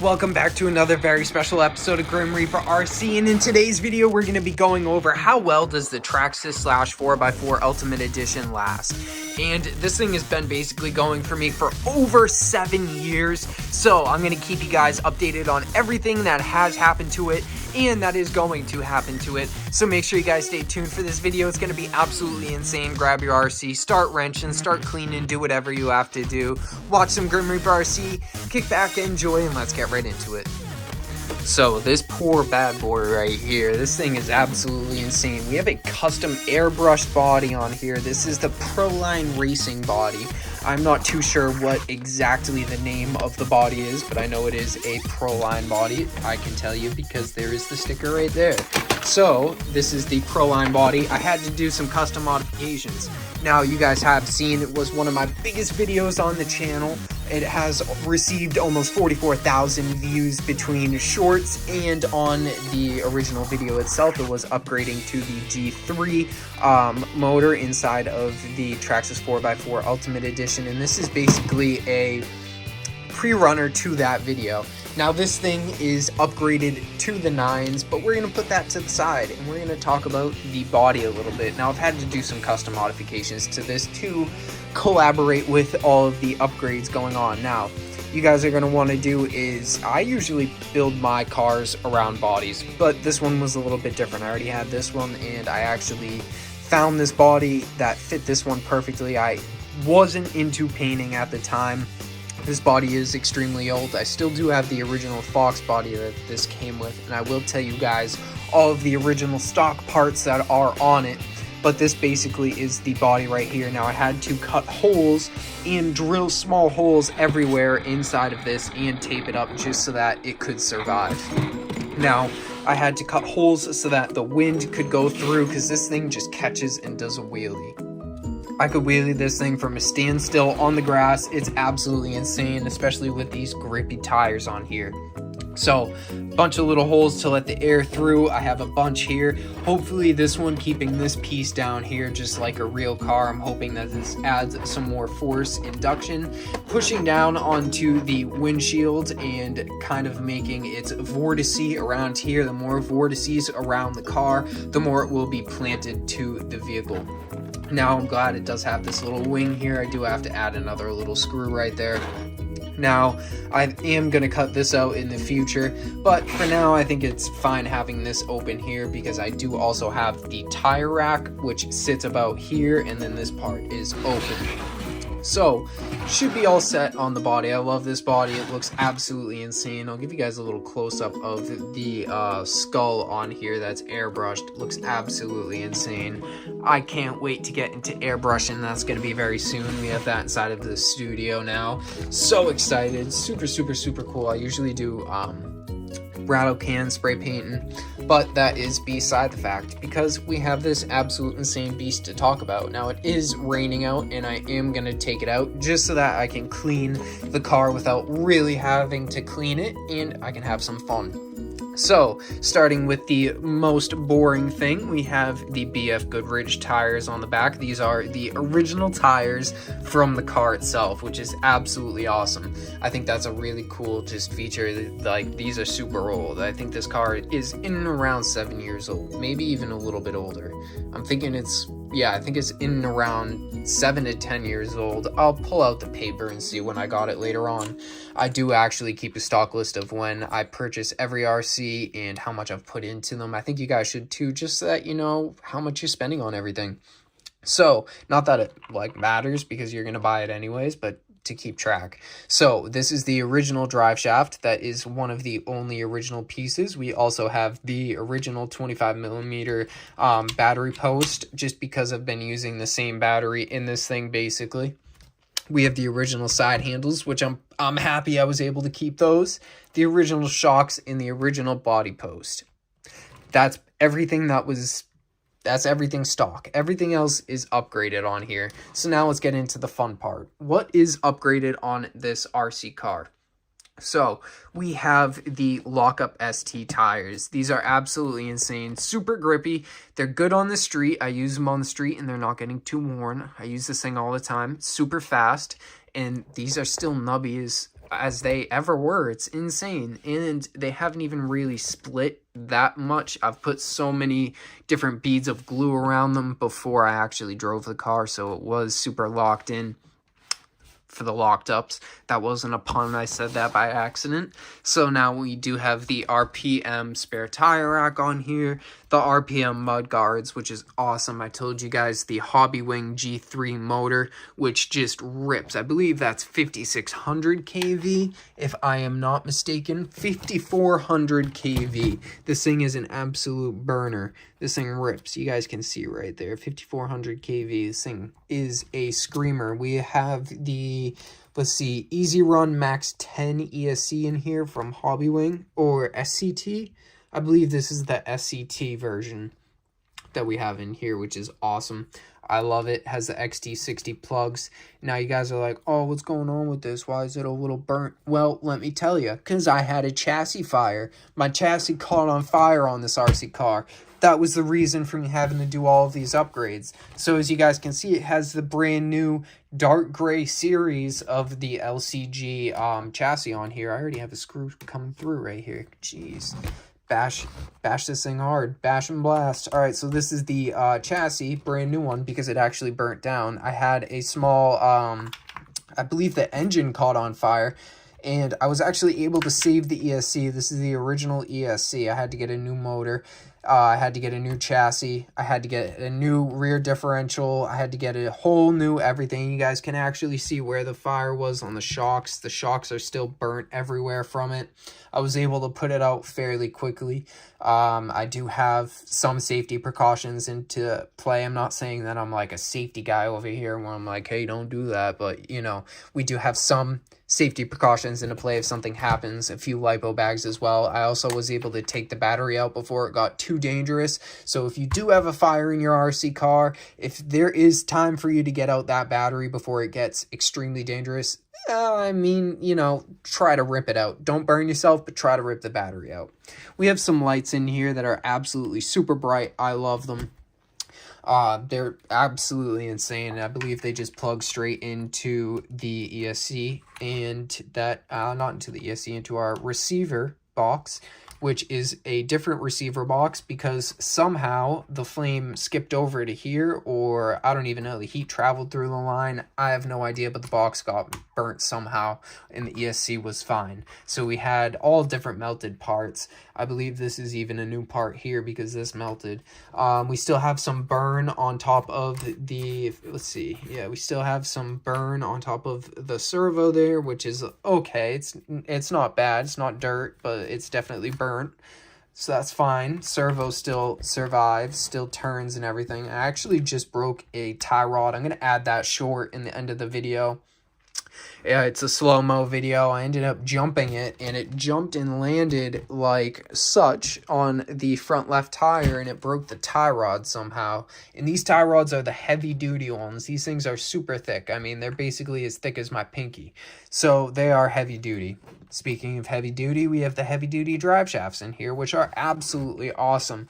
Welcome back to another very special episode of Grim Reaper RC, and in today's video we're going to be going over how well does the Traxxas 4x4 Ultimate Edition last. And this thing has been basically going for me for over 7 years, so I'm going to keep you guys updated on everything that has happened to it and that is going to happen to it. So make sure you guys stay tuned for this video. It's going to be absolutely insane. Grab your RC, start wrenching, start cleaning, do whatever you have to do. Watch some Grim Reaper RC, kick back, enjoy, and let's get right into it. So this poor bad boy right here, this thing is absolutely insane. We have a custom airbrushed body on here. This is the Proline Racing body. I'm not too sure what exactly the name of the body is, but I know it is a Proline body. I can tell you because there is the sticker right there. So this is the Proline body. I had to do some custom modifications. Now you guys have seen, it was one of my biggest videos on the channel. It has received almost 44,000 views between shorts and on the original video itself. It was upgrading to the G3 motor inside of the Traxxas 4x4 Ultimate Edition, and this is basically a pre-runner to that video. Now this thing is upgraded to the 9s, but we're going to put that to the side and we're going to talk about the body a little bit. Now I've had to do some custom modifications to this to collaborate with all of the upgrades going on. Now you guys are going to want to do is, I usually build my cars around bodies, but this one was a little bit different. I already had this one and I actually found this body that fit this one perfectly. I wasn't into painting at the time. This body is extremely old. I still do have the original Fox body that this came with, and I will tell you guys all of the original stock parts that are on it, but this basically is the body right here. Now I had to cut holes and drill small holes everywhere inside of this and tape it up just so that it could survive. Now I had to cut holes so that the wind could go through, because this thing just catches and does a wheelie. I could wheelie this thing from a standstill on the grass. It's absolutely insane, especially with these grippy tires on here. So, bunch of little holes to let the air through. I have a bunch here. Hopefully this one keeping this piece down here just like a real car. I'm hoping that this adds some more force induction, pushing down onto the windshield and kind of making its vortice around here. The more vortices around the car, the more it will be planted to the vehicle. Now I'm glad it does have this little wing here. I do have to add another little screw right there. Now, I am going to cut this out in the future, but for now I think it's fine having this open here because I do also have the tire rack, which sits about here, and then this part is open. So, should be all set on the body. I love this body. It looks absolutely insane. I'll give you guys a little close-up of the skull on here that's airbrushed. It looks absolutely insane. I can't wait to get into airbrushing. That's going to be very soon. We have that inside of the studio now. So excited. Super, super, super cool. I usually do rattle can spray painting, but that is beside the fact because we have this absolute insane beast to talk about. Now it is raining out and I am gonna take it out just so that I can clean the car without really having to clean it and I can have some fun. So, starting with the most boring thing, we have the BF Goodrich tires on the back. These are the original tires from the car itself, which is absolutely awesome. I think that's a really cool just feature. Like, these are super old. I think this car is in and around 7 years old, maybe even a little bit older. I'm thinking I think it's in and around 7 to 10 years old. I'll pull out the paper and see when I got it later on. I do actually keep a stock list of when I purchase every RC and how much I've put into them. I think you guys should too, just so that you know how much you're spending on everything. So, not that it matters because you're going to buy it anyways, but to keep track. So this is the original drive shaft. That is one of the only original pieces. We also have the original 25mm battery post, just because I've been using the same battery in this thing basically. We have the original side handles, which I'm happy I was able to keep those. The original shocks in the original body post. That's everything that's everything stock. Everything else is upgraded on here. So now let's get into the fun part. What is upgraded on this RC car? So we have the lockup ST tires. These are absolutely insane, super grippy. They're good on the street. I use them on the street and they're not getting too worn. I use this thing all the time, super fast. And these are still nubby as as they ever were. It's insane. And they haven't even really split that much. I've put so many different beads of glue around them before I actually drove the car, so it was super locked in for the locked ups. That wasn't a pun, I said that by accident. So now we do have the RPM spare tire rack on here, the RPM mud guards, which is awesome. I told you guys the Hobbywing G3 motor, which just rips. I believe that's 5600 kV, if I am not mistaken. 5400 kV. This thing is an absolute burner. This thing rips. You guys can see right there, 5400 kV. This thing is a screamer. We have the, let's see, Easy Run Max 10 ESC in here from Hobbywing, or SCT. I believe this is the SCT version that we have in here, which is awesome. I love it. Has the XT60 plugs. Now you guys are like, oh, what's going on with this? Why is it a little burnt? Well, let me tell you, because I had a chassis fire. My chassis caught on fire on this RC car. That was the reason for me having to do all of these upgrades. So as you guys can see, it has the brand new dark gray series of the LCG chassis on here. I already have a screw coming through right here. Jeez. Bash this thing hard. Bash and blast. All right, so this is the chassis, brand new one, because it actually burnt down. I had a small, I believe the engine caught on fire, and I was actually able to save the ESC. This is the original ESC. I had to get a new motor. I had to get a new chassis. I had to get a new rear differential. I had to get a whole new everything. You guys can actually see where the fire was on the shocks. The shocks are still burnt everywhere from it. I was able to put it out fairly quickly. I do have some safety precautions into play. I'm not saying that I'm like a safety guy over here where I'm like, hey, don't do that. But, you know, we do have some safety precautions into play if something happens. A few lipo bags as well. I also was able to take the battery out before it got too dangerous. So if you do have a fire in your RC car, if there is time for you to get out that battery before it gets extremely dangerous, I mean, you know, try to rip it out. Don't burn yourself, but try to rip the battery out. We have some lights in here that are absolutely super bright. I love them. They're absolutely insane. I believe they just plug straight into the ESC, and that, not into the ESC, into our receiver box, which is a different receiver box because somehow the flame skipped over to here, or I don't even know, the heat traveled through the line. I have no idea, but the box got burnt somehow and the ESC was fine. So we had all different melted parts. I believe this is even a new part here because this melted. We still have some burn on top of the, let's see, yeah, we still have some burn on top of the servo there, which is okay. It's not bad. It's not dirt, but it's definitely burnt. So that's fine. Servo still survives, still turns and everything. I actually just broke a tie rod. I'm going to add that short in the end of the video. Yeah, it's a slow-mo video. I ended up jumping it, and it jumped and landed like such on the front left tire, and it broke the tie rod somehow. And these tie rods are the heavy-duty ones. These things are super thick. I mean, they're basically as thick as my pinky. So they are heavy-duty. Speaking of heavy-duty, we have the heavy-duty drive shafts in here, which are absolutely awesome.